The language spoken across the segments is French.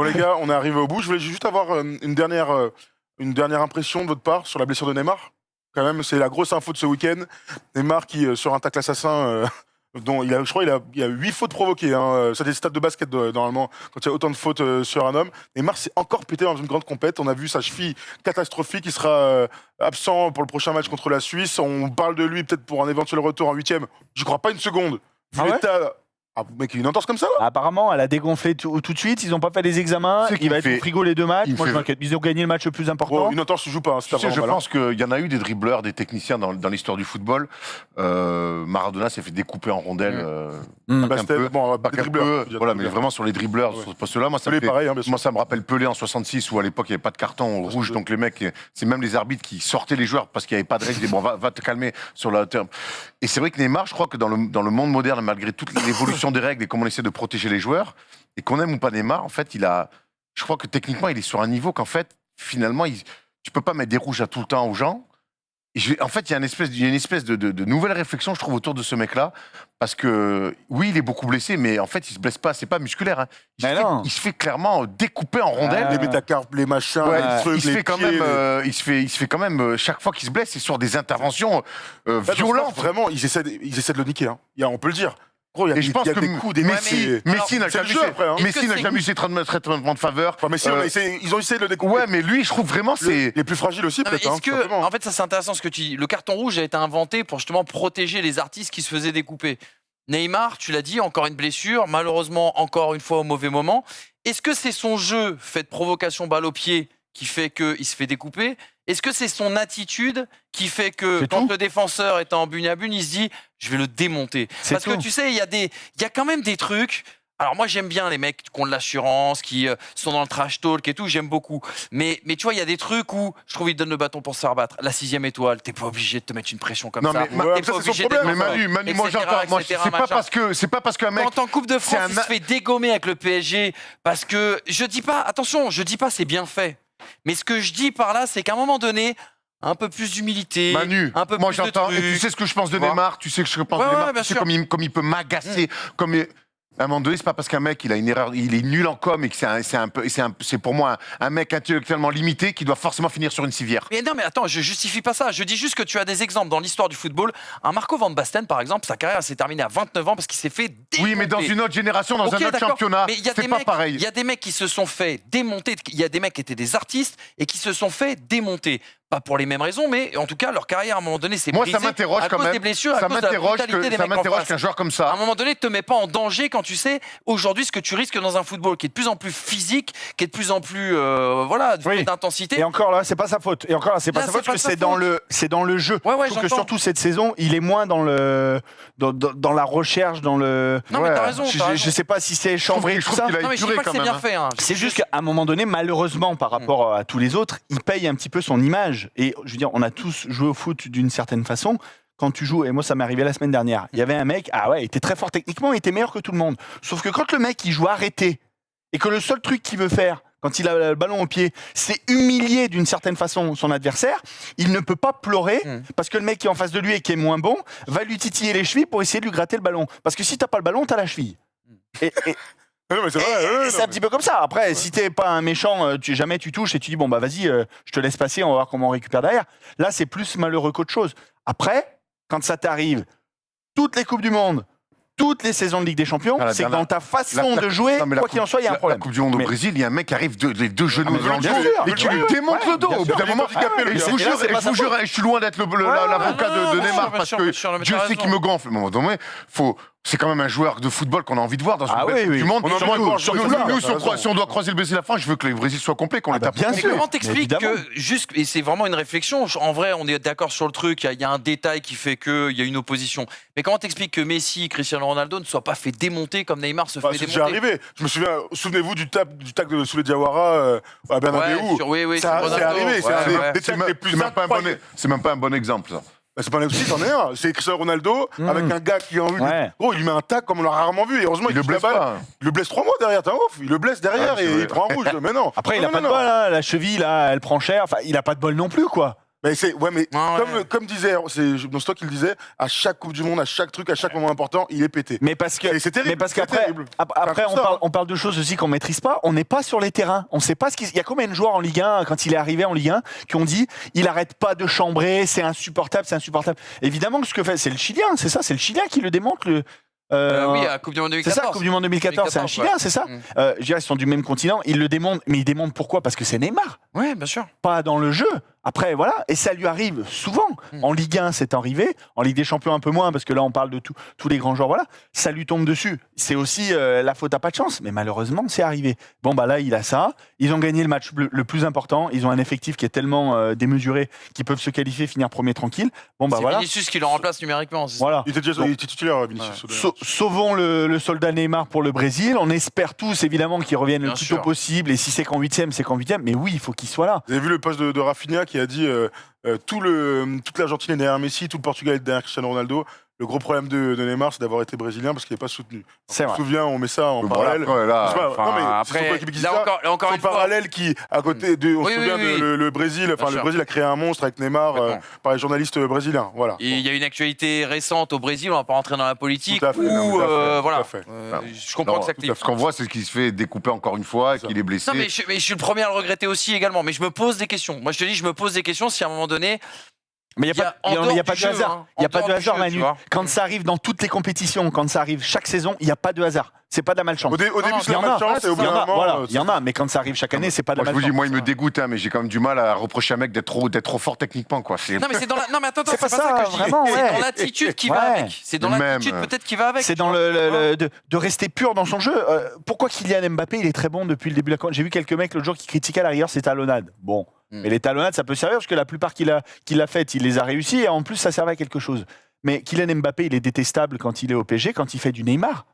Bon les gars, on est arrivé au bout. Je voulais juste avoir une dernière impression de votre part sur la blessure de Neymar. Quand même, c'est la grosse info de ce week-end. Neymar qui, sur un tacle assassin, dont je crois il y a 8 fautes provoquées. Hein. C'est des stats de basket, normalement, quand il y a autant de fautes sur un homme. Neymar s'est encore pété dans une grande compète. On a vu sa cheville catastrophique. Il sera absent pour le prochain match contre la Suisse. On parle de lui peut-être pour un éventuel retour en 8e. J'y crois pas une seconde. Vu l'état... Ah, mec, une entorse comme ça là. Apparemment, elle a dégonflé tout de suite. Ils n'ont pas fait les examens. Il va être au frigo les 2 matchs. Moi, je m'inquiète. Ils ont gagné le match le plus important. Bon, une entorse ne joue pas. Je pense qu'il y en a eu des dribbleurs, des techniciens dans l'histoire du football. Maradona s'est fait découper en rondelles. Voilà, mais vraiment sur les dribbleurs, sur ce poste-là, moi, ça me rappelle Pelé en 66 où à l'époque il n'y avait pas de carton rouge, donc les mecs, c'est même les arbitres qui sortaient les joueurs parce qu'il n'y avait pas de règles. Ils disaient bon, va te calmer sur la hauteur. Et c'est vrai que Neymar, je crois que dans le monde moderne, malgré toute l'évolution des règles et comment on essaie de protéger les joueurs, et qu'on aime ou pas Neymar, en fait, je crois que techniquement, il est sur un niveau qu'en fait, finalement, tu peux pas mettre des rouges à tout le temps aux gens. En fait, il y a une espèce de nouvelle réflexion, je trouve, autour de ce mec-là, parce que oui, il est beaucoup blessé, mais en fait, il se blesse pas, c'est pas musculaire. Hein. Il se fait clairement découper en rondelles. Les métacarpes, les machins, les trucs, il se fait quand même chaque fois qu'il se blesse, c'est sur des interventions violentes. Vraiment, ils essaient de le niquer. Hein. On peut le dire. Gros, et je pense que Messi n'a jamais eu ses traitements de faveur. Messi, ils ont essayé de le découper. Ouais, mais lui, je trouve vraiment c'est les plus fragiles aussi, peut-être. En fait, ça c'est intéressant ce que tu dis. Le carton rouge a été inventé pour justement protéger les artistes qui se faisaient découper. Neymar, tu l'as dit, encore une blessure, malheureusement encore une fois au mauvais moment. Est-ce que c'est son jeu fait de provocation balle au pied qui fait qu'il se fait découper? Est-ce que c'est son attitude qui fait que quand le défenseur est en bune à bune, il se dit je vais le démonter? Parce que tu sais, il y a quand même des trucs. Alors moi j'aime bien les mecs qui ont de l'assurance, qui sont dans le trash talk et tout, j'aime beaucoup. Mais tu vois, il y a des trucs où je trouve qu'ils donnent le bâton pour se faire battre. La 6e étoile, t'es pas obligé de te mettre une pression comme ça. Mais ça c'est son problème. Mais Manu, moi j'entends. C'est pas parce qu'un mec. Quand en Coupe de France, il se fait dégommer avec le PSG parce que je dis pas c'est bien fait. Mais ce que je dis par là, c'est qu'à un moment donné, un peu plus d'humilité, Manu, un peu moi plus de j'entends. trucs. Et tu sais ce que je pense de Neymar, tu sais que je pense de Neymar, tu sais comme il peut m'agacer, à un moment donné, c'est pas parce qu'un mec il a une erreur, il est nul en com et que c'est pour moi un mec intellectuellement limité qui doit forcément finir sur une civière. Mais non, mais attends, je justifie pas ça. Je dis juste que tu as des exemples dans l'histoire du football. Un Marco Van Basten, par exemple, sa carrière s'est terminée à 29 ans parce qu'il s'est fait démonter. Oui, mais dans une autre génération, dans un autre championnat, c'est pas pareil. Il y a des mecs qui se sont fait démonter. Il y a des mecs qui étaient des artistes et qui se sont fait démonter. Pas pour les mêmes raisons, mais en tout cas, leur carrière, à un moment donné, c'est brisée. Moi, ça m'interroge quand même. Des blessures, à cause de la brutalité des mecs en face. Qu'un joueur comme ça. À un moment donné, te met pas en danger quand tu sais aujourd'hui ce que tu risques dans un football qui est de plus en plus physique, qui est de plus en plus d'intensité. Et encore là, c'est pas sa faute. C'est pas sa faute parce que c'est dans le jeu. Je trouve que surtout cette saison, il est moins dans la recherche, dans le. Non, mais t'as raison. Je sais pas si c'est chambré tout ça. Non, mais je dis pas que c'est bien fait. C'est juste qu'à un moment donné, malheureusement, par rapport à tous les autres, il paye un petit peu son image. Et je veux dire, on a tous joué au foot d'une certaine façon. Quand tu joues, et moi ça m'est arrivé la semaine dernière, il y avait un mec, il était très fort techniquement, il était meilleur que tout le monde. Sauf que quand le mec il joue arrêté, et que le seul truc qu'il veut faire, quand il a le ballon au pied, c'est humilier d'une certaine façon son adversaire, il ne peut pas pleurer, parce que le mec qui est en face de lui et qui est moins bon, va lui titiller les chevilles pour essayer de lui gratter le ballon. Parce que si t'as pas le ballon, t'as la cheville. C'est un petit peu comme ça. Après, si t'es pas un méchant, jamais tu touches et tu dis bon bah vas-y, je te laisse passer, on va voir comment on récupère derrière. Là, c'est plus malheureux qu'autre chose. Après, quand ça t'arrive, toutes les coupes du monde, toutes les saisons de Ligue des Champions, c'est que dans ta façon de jouer, quoi qu'il en soit, il y a un problème. La Coupe du Monde au Brésil, il y a un mec qui arrive les deux genoux dans le dos et qui lui démonte le dos. Au bout d'un moment, je suis loin d'être l'avocat de Neymar parce que Dieu sait qu'il me gonfle. À un moment donné, c'est quand même un joueur de football qu'on a envie de voir dans une Coupe du Monde. Si on doit croiser le Brésil à la fin, je veux que le Brésil soit complet, qu'on les tape. Bien sûr. Comment t'expliques que et c'est vraiment une réflexion. En vrai, on est d'accord sur le truc. Il y a un détail qui fait qu'il y a une opposition. Mais comment t'expliques que Messi, Cristiano Ronaldo ne soient pas fait démonter comme Neymar se fait démonter? C'est déjà arrivé. Je me souviens. Souvenez-vous du tac de Souley Diawara à Bernabéu. Oui, c'est arrivé. C'est même pas un bon exemple, ça. C'est pas un souci, c'en est un. C'est Cristiano Ronaldo avec un gars qui a envie de... Gros, il lui met un tac comme on l'a rarement vu. Et heureusement, il le blesse pas. Il le blesse 3 mois derrière, t'es un ouf. Il le blesse derrière et il prend un rouge. Mais non. Après, il a pas de bol, la cheville, là, elle prend cher. Enfin, il a pas de bol non plus, quoi. Mais comme disait, c'est toi qui le disais, à chaque Coupe du Monde, à chaque truc, à chaque moment important, il est pété. Mais parce que c'est terrible. Mais parce qu'après, on parle de choses aussi qu'on maîtrise pas. On n'est pas sur les terrains. On sait pas ce qu'il y a. Combien de joueurs en Ligue 1 quand il est arrivé en Ligue 1 qui ont dit il arrête pas de chambrer, c'est insupportable, c'est insupportable. Évidemment que ce que fait, c'est le Chilien, c'est ça, c'est le Chilien qui le démonte. Oui, à la Coupe du Monde 2014. C'est ça, Coupe du Monde 2014, c'est un Chilien, c'est ça. Je dirais, ils sont du même continent. Ils le démontent, mais ils démontent pourquoi? Parce que c'est Neymar. Oui, bien sûr. Pas dans le jeu. Après, voilà, et ça lui arrive souvent. En Ligue 1, c'est arrivé. En Ligue des Champions, un peu moins, parce que là, on parle de tous les grands joueurs. Voilà, ça lui tombe dessus. C'est aussi la faute à pas de chance, mais malheureusement, c'est arrivé. Bon, bah là, il a ça. Ils ont gagné le match le plus important. Ils ont un effectif qui est tellement démesuré qu'ils peuvent se qualifier, finir premier tranquille. Bon, bah voilà. C'est Vinicius qui le remplace numériquement. Voilà. Il était titulaire, Vinicius. Sauvons le soldat Neymar pour le Brésil. On espère tous, évidemment, qu'il revienne le plus tôt possible. Et si c'est qu'en 8e, c'est qu'en 8e. Mais oui, il faut qu'il soit là. Vous avez vu le post de Rafinha qui a dit toute l'Argentine est derrière Messi, tout le Portugal est derrière Cristiano Ronaldo. Le gros problème de Neymar, c'est d'avoir été brésilien parce qu'il n'est pas soutenu. C'est vrai. On se souvient, on met ça en parallèle. Encore une fois. Parallèle qui, à côté de. On se souvient le Brésil. Enfin, le Brésil a créé un monstre avec Neymar par les journalistes brésiliens. Voilà. Et il y a une actualité récente au Brésil, on va pas rentrer dans la politique. Tout à fait. Voilà. Je comprends que ce qu'on voit, c'est qu'il se fait découper encore une fois, qu'il est blessé. Non, mais je suis le premier à le regretter aussi également. Mais je me pose des questions. Moi, je te dis, je me pose des questions si à un moment donné. Mais il n'y a pas de hasard. Il n'y a pas de hasard, Manu. Quand ça arrive dans toutes les compétitions, quand ça arrive chaque saison, il n'y a pas de hasard. C'est pas de la malchance. Au début, c'est de la malchance et au bout d'un moment. Il y en a, mais quand ça arrive chaque année, c'est pas de la malchance. Je vous dis, moi, il me dégoûte, mais j'ai quand même du mal à reprocher à un mec d'être trop fort techniquement, quoi. Non, mais c'est dans la. Non, mais attends, c'est pas ça que je dis. C'est dans l'attitude qui va avec. C'est dans l'attitude peut-être qui va avec. C'est dans de rester pur dans son jeu. Pourquoi Kylian Mbappé, il est très bon depuis le début de la campagne? J'ai vu quelques mecs l'autre jour qui critiquaient à la rigueur ses talonnades. Bon. Mais les talonnades, ça peut servir parce que la plupart qu'il a faites, il les a réussi et en plus, ça servait à quelque chose. Mais Kylian Mbappé, il est détestable quand il est au PSG, quand il fait du Neymar.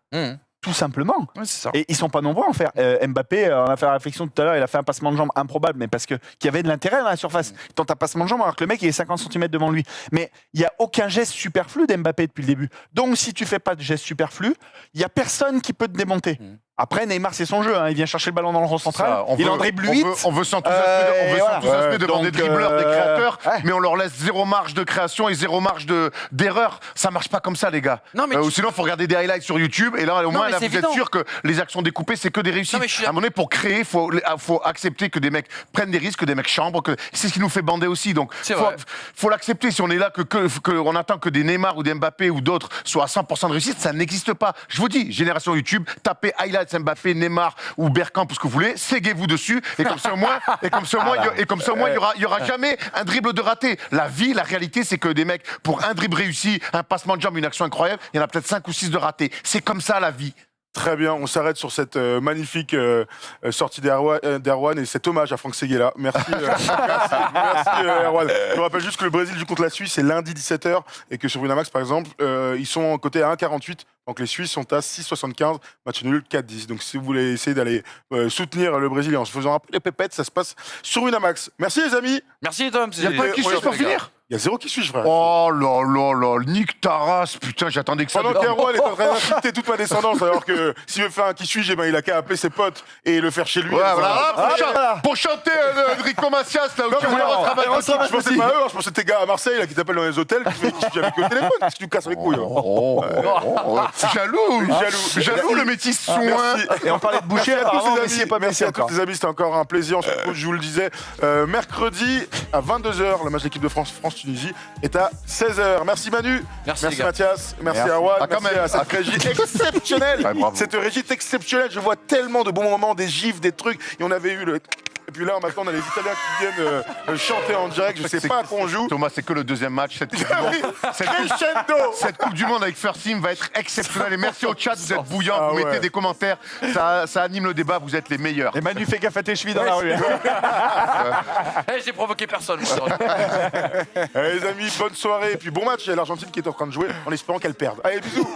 Tout simplement. Ouais, c'est ça. Et ils sont pas nombreux à en faire. Mbappé, on a fait la réflexion tout à l'heure, il a fait un passement de jambe improbable, mais parce qu'il y avait de l'intérêt dans la surface. Il tente un passement de jambe alors que le mec il est 50 cm devant lui. Mais il n'y a aucun geste superflu d'Mbappé depuis le début. Donc si tu fais pas de geste superflu, il n'y a personne qui peut te démonter. Après, Neymar, c'est son jeu. Il vient chercher le ballon dans le rond central. Il en dribble 8. On veut s'enthousiasmer devant des dribbleurs, des créateurs, mais on leur laisse zéro marge de création et zéro marge d'erreur. Ça marche pas comme ça, les gars. Ou sinon, il faut regarder des highlights sur YouTube. Et là, au moins, vous êtes sûr que les actions découpées, c'est que des réussites. À un moment donné, pour créer, il faut accepter que des mecs prennent des risques, que des mecs chambrent. C'est ce qui nous fait bander aussi. Donc, faut l'accepter. Si on est là, on attend que des Neymar ou des Mbappé ou d'autres soient à 100% de réussite, ça n'existe pas. Je vous dis, génération YouTube, tapez highlights Mbappé, Neymar ou Bergkamp, tout ce que vous voulez, séguez-vous dessus, et comme ça au moins, il y aura jamais un dribble de raté. La réalité, c'est que des mecs, pour un dribble réussi, un passement de jambe, une action incroyable, il y en a peut-être 5 ou 6 de ratés. C'est comme ça la vie. Très bien, on s'arrête sur cette magnifique sortie d'Erwan et cet hommage à Franck Seguela. Merci, merci Erwan. Je rappelle juste que le Brésil joue contre la Suisse, c'est lundi 17h, et que sur Winamax, par exemple, ils sont cotés à 1,48. Donc les Suisses sont à 6,75, match nul 4-10. Donc si vous voulez essayer d'aller soutenir le Brésil en se faisant un peu les pépettes, ça se passe sur Winamax. Merci les amis. Merci Tom. Il n'y a pas qui suisse pour finir. Il y a 0 qui suit, frère. Oh là là là, nique ta race, putain, j'attendais que ça. Pendant qu'Erwan est en train d'insulter toute ma descendance, alors que s'il veut faire un qui suis, il a qu'à appeler ses potes et le faire chez lui. Pour chanter Enrico Macias, là où tu voulais retravailler. Je pensais pas eux, je pensais tes gars à Marseille là, qui t'appellent dans les hôtels, qui suis avec au téléphone, qu'est-ce que tu casses les couilles. Jaloux le métis soin. Et on parlait de Boucher, merci à tous les amis, c'était encore un plaisir. Je vous le disais, mercredi à 22h, le match d'équipe de France-Tunisie est à 16h. Merci Manu, merci Mathias, merci Erwan, merci à cette régie exceptionnelle. Cette régie est exceptionnelle, je vois tellement de bons moments, des gifs, des trucs, et on avait eu le... Et puis là, maintenant, on a les Italiens qui viennent chanter en direct. Je sais pas à quoi on joue. Thomas, c'est que le deuxième match. Cette Coupe du Monde avec First Team va être exceptionnelle. Et merci au chat, vous êtes bouillants, vous mettez des commentaires. Ça anime le débat, vous êtes les meilleurs. Et Manu fait gaffe à tes chevilles dans la rue. J'ai provoqué personne. Allez, les amis, bonne soirée. Et puis bon match. Il y a l'Argentine qui est en train de jouer en espérant qu'elle perde. Allez, bisous.